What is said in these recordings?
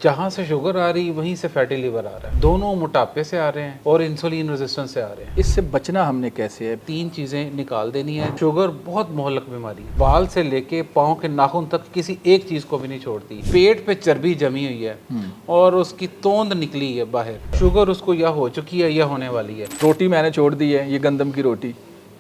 जहाँ से शुगर आ रही वहीं से फैटी लिवर आ रहा है। दोनों मोटापे से आ रहे हैं और इंसुलिन रेजिस्टेंस से आ रहे हैं। इससे बचना हमने कैसे है? 3 चीज़ें निकाल देनी है। शुगर बहुत मोहलक बीमारी है, बाल से लेके पाँव के नाखून तक किसी एक चीज़ को भी नहीं छोड़ती। पेट पे चर्बी जमी हुई है और उसकी तोंद निकली है बाहर। शुगर उसको या हो चुकी है या होने वाली है। रोटी मैंने छोड़ दी है, ये गंदम की रोटी,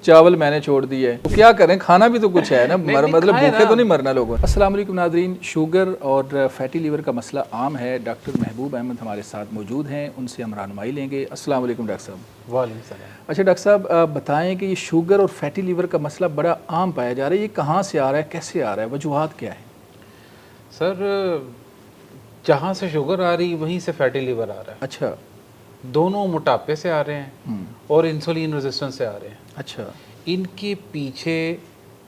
चावल मैंने छोड़ दी है, तो क्या करें? खाना भी तो कुछ है ना, मतलब भूखे तो नहीं मरना लोगों। अस्सलाम वालेकुम नाज़रीन, शुगर और फैटी लीवर का मसला आम है। डॉक्टर महबूब अहमद हमारे साथ मौजूद हैं, उनसे हम रहनुमाई लेंगे। अस्सलाम वालेकुम डॉक्टर साहब। वालेकुम सलाम। अच्छा डॉक्टर साहब, बताएं कि ये शुगर और फैटी लीवर का मसला बड़ा आम पाया जा रहा है, ये कहाँ से आ रहा है, कैसे आ रहा है, वजूहात क्या है? सर, जहाँ से शुगर आ रही वहीं से फैटी लिवर आ रहा है। अच्छा। दोनों मोटापे से आ रहे हैं और इंसुलिन रेजिस्टेंस से आ रहे हैं। अच्छा। इनके पीछे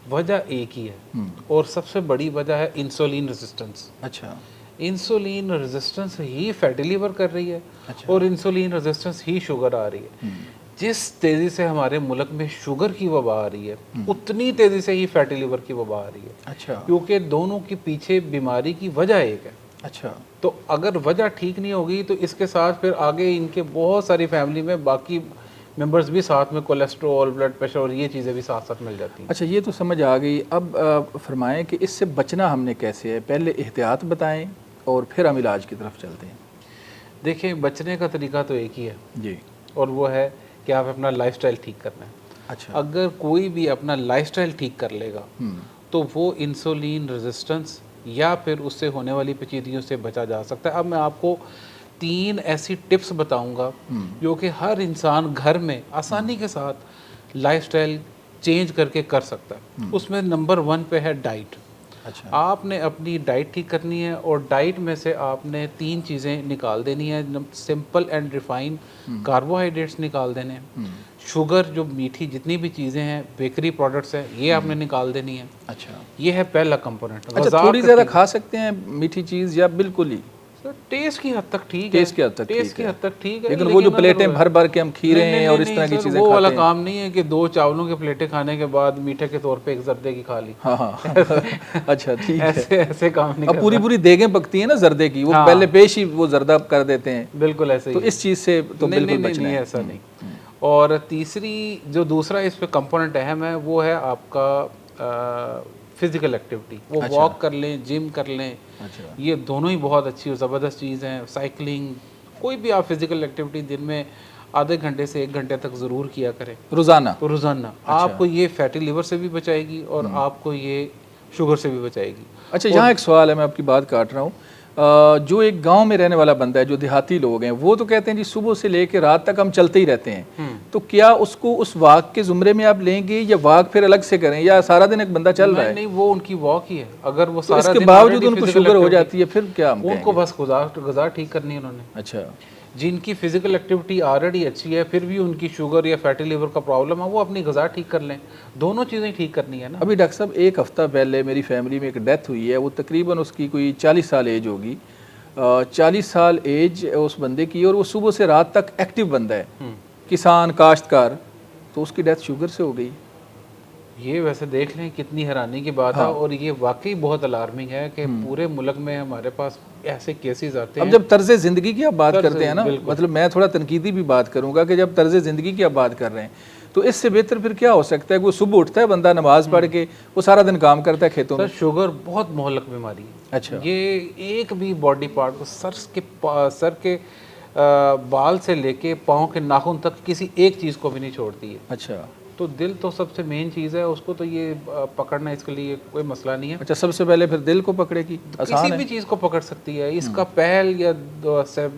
वजह एक ही है और सबसे बड़ी वजह है इंसुलिन रेजिस्टेंस। अच्छा। इंसुलिन रेजिस्टेंस ही फैटी लिवर कर रही है। अच्छा। और इंसुलिन रेजिस्टेंस ही शुगर आ रही है। जिस तेज़ी से हमारे मुल्क में शुगर की वबा आ रही है उतनी तेज़ी से ही फैटी लिवर की वबा आ रही है। अच्छा। क्योंकि दोनों के पीछे बीमारी की वजह एक है। अच्छा। तो अगर वजह ठीक नहीं होगी तो इसके साथ फिर आगे इनके बहुत सारी फैमिली में बाकी मेंबर्स भी साथ में कोलेस्ट्रॉल, ब्लड प्रेशर और ये चीज़ें भी साथ साथ मिल जाती हैं। अच्छा, ये तो समझ आ गई। अब फरमाएं कि इससे बचना हमने कैसे है? पहले एहतियात बताएं और फिर हम इलाज की तरफ चलते हैं। देखिए, बचने का तरीका तो एक ही है जी। और वो है कि आप अपना लाइफस्टाइल ठीक करना है। अच्छा। अगर कोई भी अपना लाइफस्टाइल ठीक कर लेगा तो वो इंसुलिन रेजिस्टेंस या फिर उससे होने वाली पेचीदगियों से बचा जा सकता है। अब मैं आपको 3 ऐसी टिप्स बताऊंगा जो कि हर इंसान घर में आसानी के साथ लाइफस्टाइल चेंज करके कर सकता है। उसमें नंबर 1 पे है डाइट। अच्छा। आपने अपनी डाइट ठीक करनी है और डाइट में से आपने 3 चीज़ें निकाल देनी है। सिंपल एंड रिफाइंड कार्बोहाइड्रेट्स निकाल देने हैं। शुगर, जो मीठी जितनी भी चीज़ें हैं, बेकरी प्रोडक्ट्स हैं, ये आपने निकाल देनी है। अच्छा। ये है पहला कंपोनेंट। अच्छा, थोड़ी ज़्यादा खा सकते हैं मीठी चीज़ या बिल्कुल ही? टेस्ट की हद तक ठीक है। टेस्ट की हद तक ठीक है। लेकिन वो जो प्लेटें भर भर के हम खीरे और इस तरह की चीज़ें वो वाला काम नहीं है कि 2 चावलों की प्लेटें खाने के बाद मीठे के तौर पे एक जर्दे की खा ली। हाँ हाँ। अच्छा, ठीक है। ऐसे काम नहीं। अब पूरी पूरी देगें पकती हैं ना जर्दे की, वो पहले पेश ही वो जर्दा कर देते हैं। बिल्कुल ऐसे ही। तो इस चीज़ से तो बिल्कुल बचना है। ऐसा नहीं। और तीसरी जो दूसरा इस पे कंपोनेंट अहम है वो है आपका फिजिकल एक्टिविटी। वो वॉक कर लें, जिम कर लें। अच्छा। ये दोनों ही बहुत अच्छी और ज़बरदस्त चीज़ हैं। साइकिलिंग, कोई भी आप फिजिकल एक्टिविटी दिन में आधे घंटे से 1 घंटे तक ज़रूर किया करें रोज़ाना। आपको ये फैटी लिवर से भी बचाएगी और आपको ये शुगर से भी बचाएगी। अच्छा, यहाँ एक सवाल है, मैं आपकी बात काट रहा हूँ। जो एक गांव में रहने वाला बंदा है, जो देहाती लोग हैं, वो तो कहते हैं जी सुबह से लेकर रात तक हम चलते ही रहते हैं। तो क्या उसको उस वॉक के जुमरे में आप लेंगे या वॉक फिर अलग से करें, या सारा दिन एक बंदा चल रहा है? नहीं, वो उनकी वॉक ही है। अगर वो तो इसके बावजूद उनको शुगर हो जाती है, फिर क्या? उनको बस गुज़ार ठीक करनी है उन्होंने। अच्छा। जिनकी फिजिकल एक्टिविटी ऑलरेडी अच्छी है फिर भी उनकी शुगर या फैटी लिवर का प्रॉब्लम है, वो अपनी ग़िज़ा ठीक कर लें। दोनों चीज़ें ठीक करनी है ना। अभी डॉक्टर साहब, 1 हफ्ता पहले मेरी फैमिली में एक डेथ हुई है। वो तकरीबन उसकी कोई 40 साल एज होगी। 40 साल एज उस बंदे की, और वो सुबह से रात तक एक्टिव बंदा है, किसान, काश्तकार। तो उसकी डेथ शुगर से हो गई। ये वैसे देख लें कितनी हैरानी की बात है। और ये वाकई बहुत अलार्मिंग है कि पूरे मुल्क में हमारे पास ऐसे केसेस आते हैं। अब जब तर्ज ज़िंदगी की आप बात करते हैं ना, मतलब मैं थोड़ा तनकीदी भी बात करूंगा कि जब तर्ज ज़िंदगी की आप बात कर रहे हैं तो इससे बेहतर फिर क्या हो सकता है कि वो सुबह उठता है बंदा, नमाज पढ़ के वो सारा दिन काम करता है खेतों में। शुगर बहुत मोहलक बीमारी है। अच्छा। ये एक भी बॉडी पार्ट, सर के बाल से लेके पाँव के नाखून तक किसी एक चीज़ को भी नहीं छोड़ती है। अच्छा। तो दिल तो सबसे मेन चीज़ है, उसको तो ये पकड़ना इसके लिए कोई मसला नहीं है। अच्छा, सबसे पहले फिर दिल को पकड़ेगी, किसी भी चीज़ को पकड़ सकती है। इसका पहल या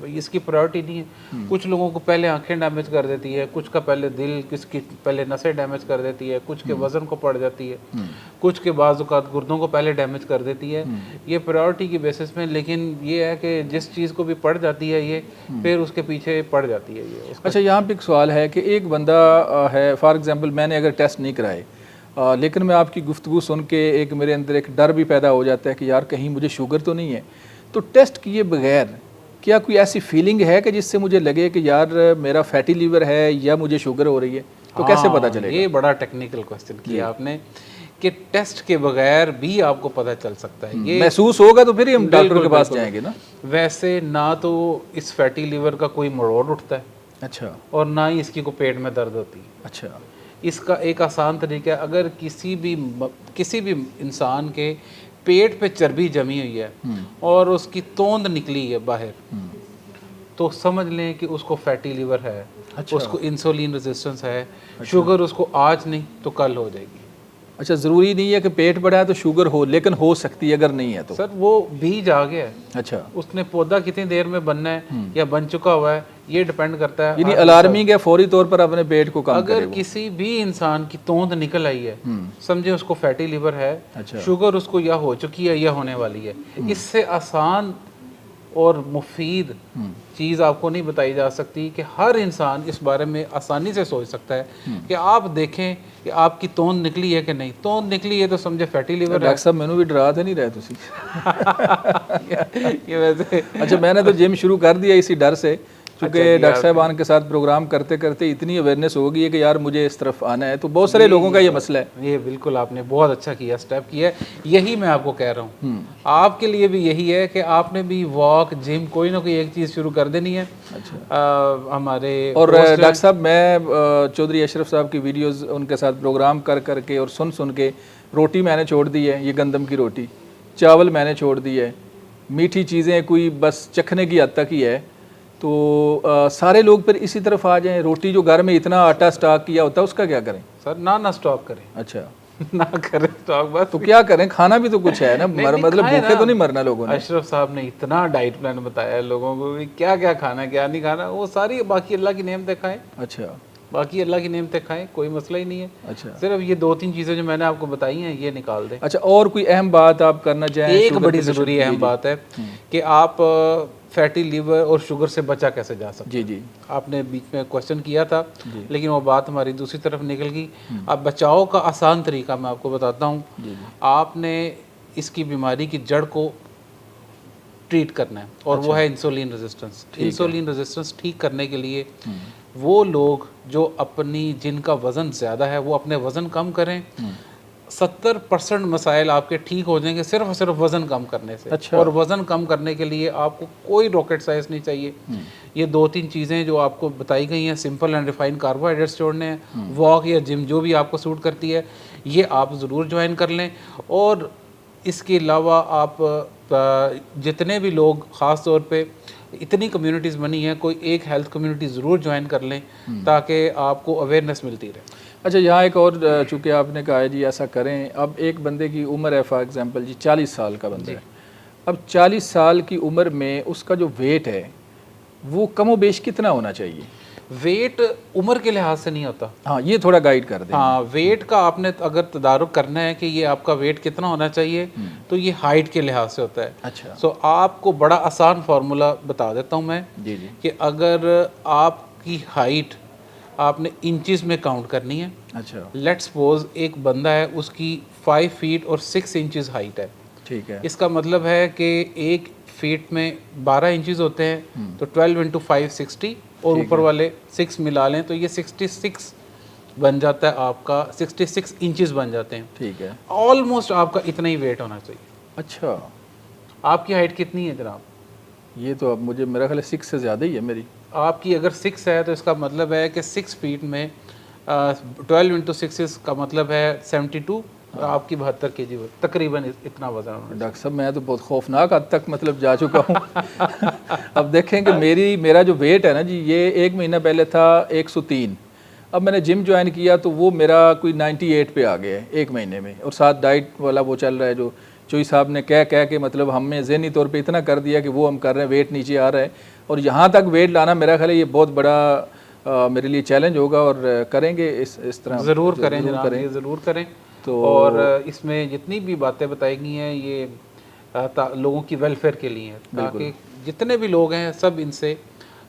इसकी प्रायोरिटी नहीं है। कुछ लोगों को पहले आंखें डैमेज कर देती है, कुछ का पहले दिल, किसकी पहले नसें डैमेज कर देती है, कुछ के वजन को पड़ जाती है, कुछ के बाज़-औक़ात गुर्दों को पहले डैमेज कर देती है। ये प्रायोरिटी की बेसिस में। लेकिन ये है कि जिस चीज़ को भी पड़ जाती है ये फिर उसके पीछे पड़ जाती है ये। अच्छा, यहाँ पे एक सवाल है कि एक बंदा है, फॉर एग्जांपल मैंने अगर टेस्ट नहीं कराए, लेकिन मैं आपकी गुफ्तगू सुन के एक मेरे अंदर एक डर भी पैदा हो जाता है कि यार कहीं मुझे शुगर तो नहीं है। तो टेस्ट किए बगैर क्या कोई ऐसी फीलिंग है कि जिससे मुझे लगे कि यार मेरा फैटी लीवर है या मुझे शुगर हो रही है? तो कैसे पता चलेगा? ये बड़ा टेक्निकल क्वेश्चन किया आपने कि टेस्ट के बगैर भी आपको पता चल सकता है। ये महसूस होगा तो फिर ही हम डॉक्टर के पास बिल्कुल। जाएंगे ना। वैसे ना तो इस फैटी लिवर का कोई मरोड़ उठता है अच्छा और ना ही इसकी को पेट में दर्द होती है। अच्छा इसका एक आसान तरीका है, अगर किसी भी इंसान के पेट पे चर्बी जमी हुई है और उसकी तोंद निकली है बाहर, तो समझ लें कि उसको फैटी लिवर है। अच्छा। उसको इंसुलिन रेजिस्टेंस है। शुगर उसको आज नहीं तो कल हो जाएगी। अच्छा, ज़रूरी नहीं है कि पेट बड़ा है तो शुगर हो, लेकिन हो सकती है अगर नहीं है तो। सर वो बीज आ गया है, अच्छा, उसने पौधा कितनी देर में बनना है या बन चुका हुआ है ये डिपेंड करता है। यानी अलार्मिंग है, फौरी तौर पर अपने पेट को कम करे अगर वो। किसी भी इंसान की तोंद निकल आई है, समझे उसको फैटी लिवर है। अच्छा। शुगर उसको या हो चुकी है या होने वाली है। इससे आसान और मुफीद चीज़ आपको नहीं बताई जा सकती कि हर इंसान इस बारे में आसानी से सोच सकता है कि आप देखें कि आपकी तोंद निकली है कि नहीं। तोंद निकली है तो समझे फैटी लिवर है। डॉक्टर साहब मैनू भी डरा तो नहीं रहे तुसी? ये वैसे अच्छा, मैंने तो जिम शुरू कर दिया इसी डर से, क्योंकि अच्छा, डॉक्टर साहबान के साथ प्रोग्राम करते करते इतनी अवेयरनेस हो गई है कि यार मुझे इस तरफ आना है। तो बहुत सारे लोगों का ये मसला है। ये बिल्कुल आपने बहुत अच्छा किया, स्टेप किया है। यही मैं आपको कह रहा हूँ, आपके लिए भी यही है कि आपने भी वॉक जिम कोई ना कोई एक चीज़ शुरू कर देनी है। अच्छा। हमारे और डॉक्टर साहब मैं चौधरी अशरफ साहब की वीडियोस उनके साथ प्रोग्राम कर करके और सुन के रोटी मैंने छोड़ दी है, ये गंदम की रोटी, चावल मैंने छोड़ दी है, मीठी चीज़ें कोई बस चखने की हद तक ही है। तो सारे लोग फिर इसी तरफ आ जाएं। रोटी जो घर में इतना आटा स्टॉक किया होता है उसका क्या करें? सर ना स्टॉक करें। अच्छा ना करें स्टॉक, बस तो क्या करें? खाना भी तो कुछ है ना, मतलब खाएं भूखे ना। तो नहीं मरना लोगों ने। अशरफ साहब ने इतना डाइट प्लान बताया है लोगों को कि क्या क्या खाना है क्या नहीं खाना, वो सारी बाकी अल्लाह की नेमतें खाएं। अच्छा, बाकी अल्लाह की नेमतें खाएं, कोई मसला ही नहीं है। अच्छा, सिर्फ ये 2-3 चीज़ें जो मैंने आपको बताई हैं ये निकाल दें। अच्छा। और कोई अहम बात आप करना चाहें? एक शुगर बड़ी के ज़रूरी अहम बात है कि आप फैटी लीवर और शुगर से बचा कैसे जा सकते जी जी। आपने बीच में क्वेश्चन किया था, लेकिन वो बात हमारी दूसरी तरफ निकल गई। अब बचाव का आसान तरीका मैं आपको बताता हूँ। आपने इसकी बीमारी की जड़ को ट्रीट करना है और वो है इंसुलिन रेजिस्टेंस। इंसुलिन रेजिस्टेंस ठीक करने के लिए वो लोग जो जिनका वज़न ज़्यादा है वो अपने वज़न कम करें। 70% मसाइल आपके ठीक हो जाएंगे सिर्फ और सिर्फ वज़न कम करने से। अच्छा। और वज़न कम करने के लिए आपको कोई रॉकेट साइंस नहीं चाहिए। ये 2-3 चीज़ें जो आपको बताई गई हैं, सिंपल एंड रिफाइंड कार्बोहाइड्रेट्स छोड़ने हैं, वॉक या जिम जो भी आपको सूट करती है ये आप ज़रूर ज्वाइन कर लें। और इसके अलावा आप जितने भी लोग, ख़ास तौर पे इतनी कम्युनिटीज़ बनी हैं, कोई एक हेल्थ कम्युनिटी ज़रूर ज्वाइन कर लें ताकि आपको अवेयरनेस मिलती रहे। अच्छा, यहाँ एक और चूँकि आपने कहा है जी ऐसा करें। अब एक बंदे की उम्र है फॉर एग्जांपल जी 40 साल का बंदा है। अब 40 साल की उम्र में उसका जो वेट है वो कमोबेश कितना होना चाहिए? वेट उम्र के लिहाज से नहीं होता। हाँ, ये थोड़ा गाइड कर दें। हाँ, वेट का आपने अगर तदारुक करना है कि ये आपका वेट कितना होना चाहिए तो ये हाइट के लिहाज से होता है। अच्छा। सो आपको बड़ा आसान फार्मूला बता देता हूँ मैं जी जी। कि अगर आपकी हाइट आपने इंचेस में काउंट करनी है। अच्छा, लेट्स सपोज एक बंदा है उसकी 5 फीट और 6 इंचेस हाइट है। ठीक है। इसका मतलब है कि 1 फीट में 12 इंचेस होते हैं, तो 12 × 5 60 और ऊपर वाले 6 मिला लें तो ये 66 बन जाता है आपका, 66 इंचेस बन जाते हैं। ठीक है। ऑलमोस्ट आपका इतना ही वेट होना चाहिए। अच्छा, आपकी हाइट कितनी है जनाब? ये तो अब मुझे मेरा ख्याल है 6 से ज़्यादा ही है मेरी। आपकी अगर 6 है तो इसका मतलब है कि 6 फीट में 12 × 6 का मतलब है 72। आपकी 72 kg तकरीबन इतना वजन होना। डॉक्टर साहब मैं तो बहुत खौफनाक हद तक मतलब जा चुका हूँ। अब देखें कि मेरा जो वेट है ना जी, ये 1 महीना पहले था 103। अब मैंने जिम ज्वाइन किया तो वो मेरा कोई 98 पे आ गया है 1 महीने में। और साथ डाइट वाला वो चल रहा है जो चोई साहब ने कह के मतलब हमें ज़हनी तौर पे इतना कर दिया कि वो हम कर रहे हैं, वेट नीचे आ रहा है। और यहाँ तक वेट लाना मेरा ख्याल है ये बहुत बड़ा मेरे लिए चैलेंज होगा और करेंगे इस तरह। ज़रूर करें जनाब, ये ज़रूर करें। तो और इसमें जितनी भी बातें बताई गई हैं ये लोगों की वेलफेयर के लिए हैं, ताकि जितने भी लोग हैं सब इनसे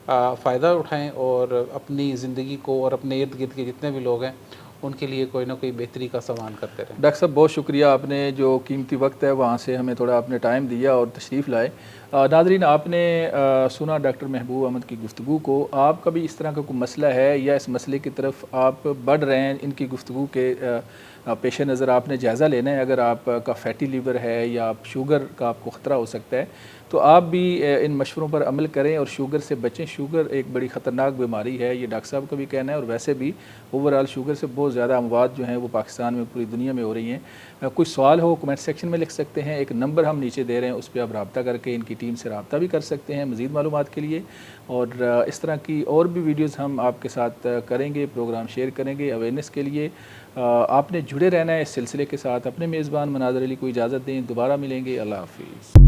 फ़ायदा उठाएं और अपनी ज़िंदगी को और अपने इर्द गिर्द के जितने भी लोग हैं उनके लिए कोई ना कोई बेहतरी का सामान करते रहें। डॉक्टर साहब बहुत शुक्रिया, आपने जो कीमती वक्त है वहाँ से हमें थोड़ा अपने टाइम दिया और तशरीफ़ लाए। नाज़रीन, आपने सुना डॉक्टर महबूब अहमद की गुफ्तगू को। आपका भी इस तरह का कोई मसला है या इस मसले की तरफ आप बढ़ रहे हैं, इनकी गुफ्तगू के पेश नज़र आपने जायज़ा लेना है, अगर आपका फैटी लीवर है या आप शुगर का आपको ख़तरा हो सकता है, तो आप भी इन मशवरों पर अमल करें और शुगर से बचें। शुगर एक बड़ी ख़तरनाक बीमारी है, ये डॉक्टर साहब का भी कहना है, और वैसे भी ओवरऑल शुगर से बहुत ज़्यादा अमवात जो हैं वो पाकिस्तान में, पूरी दुनिया में हो रही हैं। कोई सवाल हो कमेंट सेक्शन में लिख सकते हैं, एक नंबर हम नीचे दे रहे हैं, उस पर आप रब्ता करके इनकी टीम से रब्ता भी कर सकते हैं मज़ीद मालूमात के लिए। और इस तरह की और भी वीडियोज़ हम आपके साथ करेंगे, प्रोग्राम शेयर करेंगे अवेयरनेस के लिए। आपने जुड़े रहना है इस सिलसिले के साथ। अपने मेज़बान मनाज़र अली को इजाज़त दें, दोबारा मिलेंगे। अल्लाह हाफ़िज़।